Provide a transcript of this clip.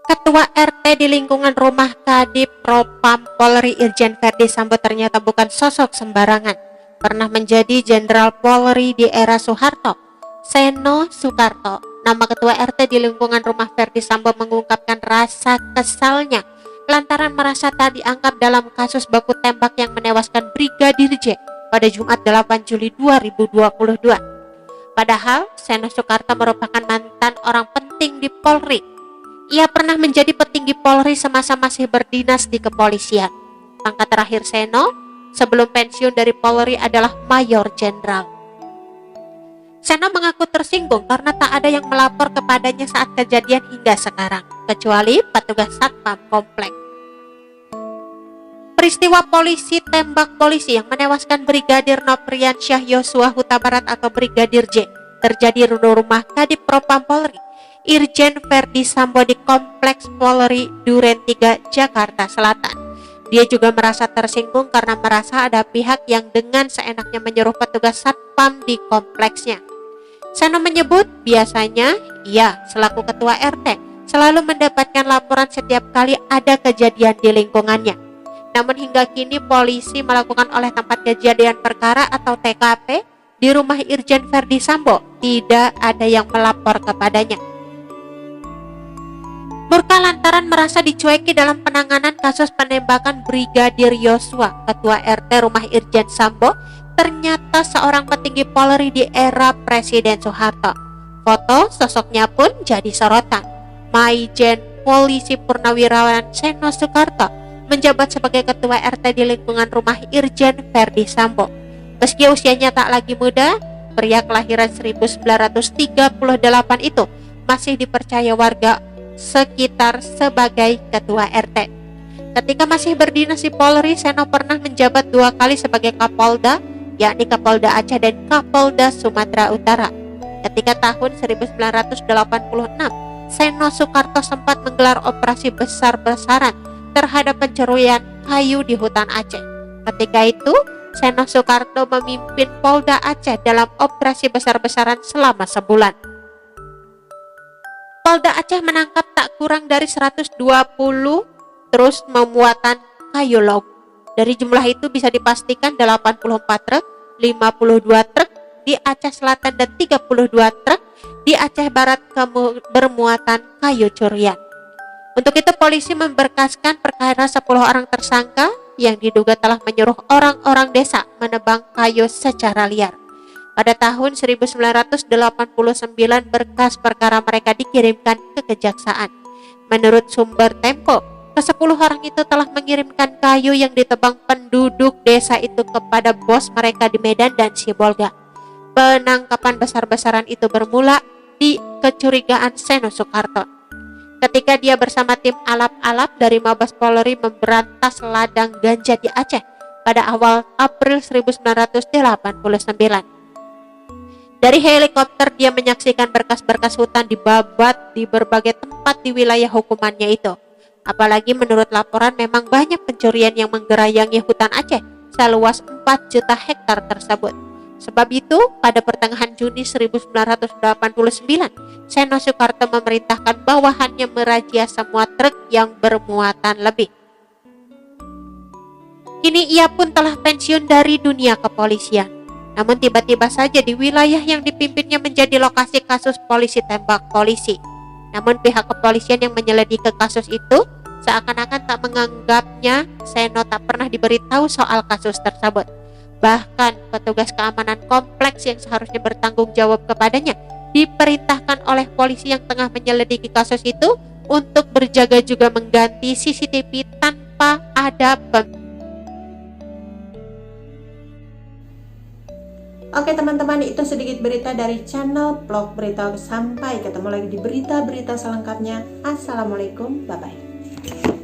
Ketua RT di lingkungan rumah Kadif Propam Polri Irjen Verdi Sambo ternyata bukan sosok sembarangan. Pernah menjadi Jenderal Polri di era Soeharto, Seno Soekarto. Nama Ketua RT di lingkungan rumah Verdi Sambo mengungkapkan rasa kesalnya lantaran merasa tak dianggap dalam kasus baku tembak yang menewaskan Brigadir J pada Jumat 8 Juli 2022. Padahal Seno Soekarto merupakan mantan orang penting di Polri. Ia pernah menjadi petinggi Polri semasa masih berdinas di kepolisian. Pangkat terakhir Seno sebelum pensiun dari Polri adalah Mayor Jenderal. Seno mengaku tersinggung karena tak ada yang melapor kepadanya saat kejadian hingga sekarang, kecuali petugas Satpam Komplek. Peristiwa polisi tembak polisi yang menewaskan Brigadir Nopriansyah Yosua Huta Barat atau Brigadir J terjadi di rumah Kadif Propam Polri Irjen Verdi Sambo di Kompleks Polri Duren 3, Jakarta Selatan. Dia juga merasa tersinggung karena merasa ada pihak yang dengan seenaknya menyuruh petugas Satpam di kompleksnya. Seno menyebut biasanya ia selaku ketua RT selalu mendapatkan laporan setiap kali ada kejadian di lingkungannya. Namun hingga kini polisi melakukan olah tempat kejadian perkara atau TKP di rumah Irjen Verdi Sambo tidak ada yang melapor kepadanya. Murka lantaran merasa dicueki dalam penanganan kasus penembakan Brigadir Yosua, Ketua RT rumah Irjen Sambo ternyata seorang petinggi Polri di era Presiden Soeharto. Foto sosoknya pun jadi sorotan. Maijen Polisi Purnawirawan Seno Soekarto menjabat sebagai Ketua RT di lingkungan rumah Irjen Verdi Sambo. Meski usianya tak lagi muda, pria kelahiran 1938 itu masih dipercaya warga sekitar sebagai Ketua RT. Ketika masih berdinas di Polri, Seno pernah menjabat 2 kali sebagai Kapolda, yakni Kapolda Aceh dan Kapolda Sumatera Utara. Ketika tahun 1986, Seno Soekarto sempat menggelar operasi besar-besaran terhadap pencurian kayu di hutan Aceh. Ketika itu, Seno Soekarto memimpin Polda Aceh dalam operasi besar-besaran selama sebulan. Polda Aceh menangkap tak kurang dari 120 terus memuatan kayu log. Dari jumlah itu bisa dipastikan 84 truk, 52 truk di Aceh Selatan dan 32 truk di Aceh Barat bermuatan kayu curian. Untuk itu polisi memberkaskan perkara 10 orang tersangka yang diduga telah menyuruh orang-orang desa menebang kayu secara liar. Pada tahun 1989 berkas perkara mereka dikirimkan ke kejaksaan. Menurut sumber Tempo, ke-10 orang itu telah mengirimkan kayu yang ditebang penduduk desa itu kepada bos mereka di Medan dan Sibolga. Penangkapan besar-besaran itu bermula di kecurigaan Seno Soekarto. Ketika dia bersama tim alap-alap dari Mabes Polri memberantas ladang ganja di Aceh pada awal April 1989. Dari helikopter dia menyaksikan berkas-berkas hutan dibabat di berbagai tempat di wilayah hukumannya itu. Apalagi menurut laporan memang banyak pencurian yang menggerayangi hutan Aceh seluas 4 juta hektar tersebut. Sebab itu pada pertengahan Juni 1989, Seno Soekarto memerintahkan bawahannya merazia semua truk yang bermuatan lebih. Kini ia pun telah pensiun dari dunia kepolisian. Namun tiba-tiba saja di wilayah yang dipimpinnya menjadi lokasi kasus polisi tembak polisi. Namun pihak kepolisian yang menyelidiki kasus itu seakan-akan tak menganggapnya. Seno tak pernah diberitahu soal kasus tersebut. Bahkan petugas keamanan kompleks yang seharusnya bertanggung jawab kepadanya diperintahkan oleh polisi yang tengah menyelidiki kasus itu untuk berjaga juga mengganti CCTV tanpa ada Oke teman-teman, itu sedikit berita dari channel Vlog Berita. Sampai ketemu lagi di berita-berita selengkapnya. Assalamualaikum, bye-bye.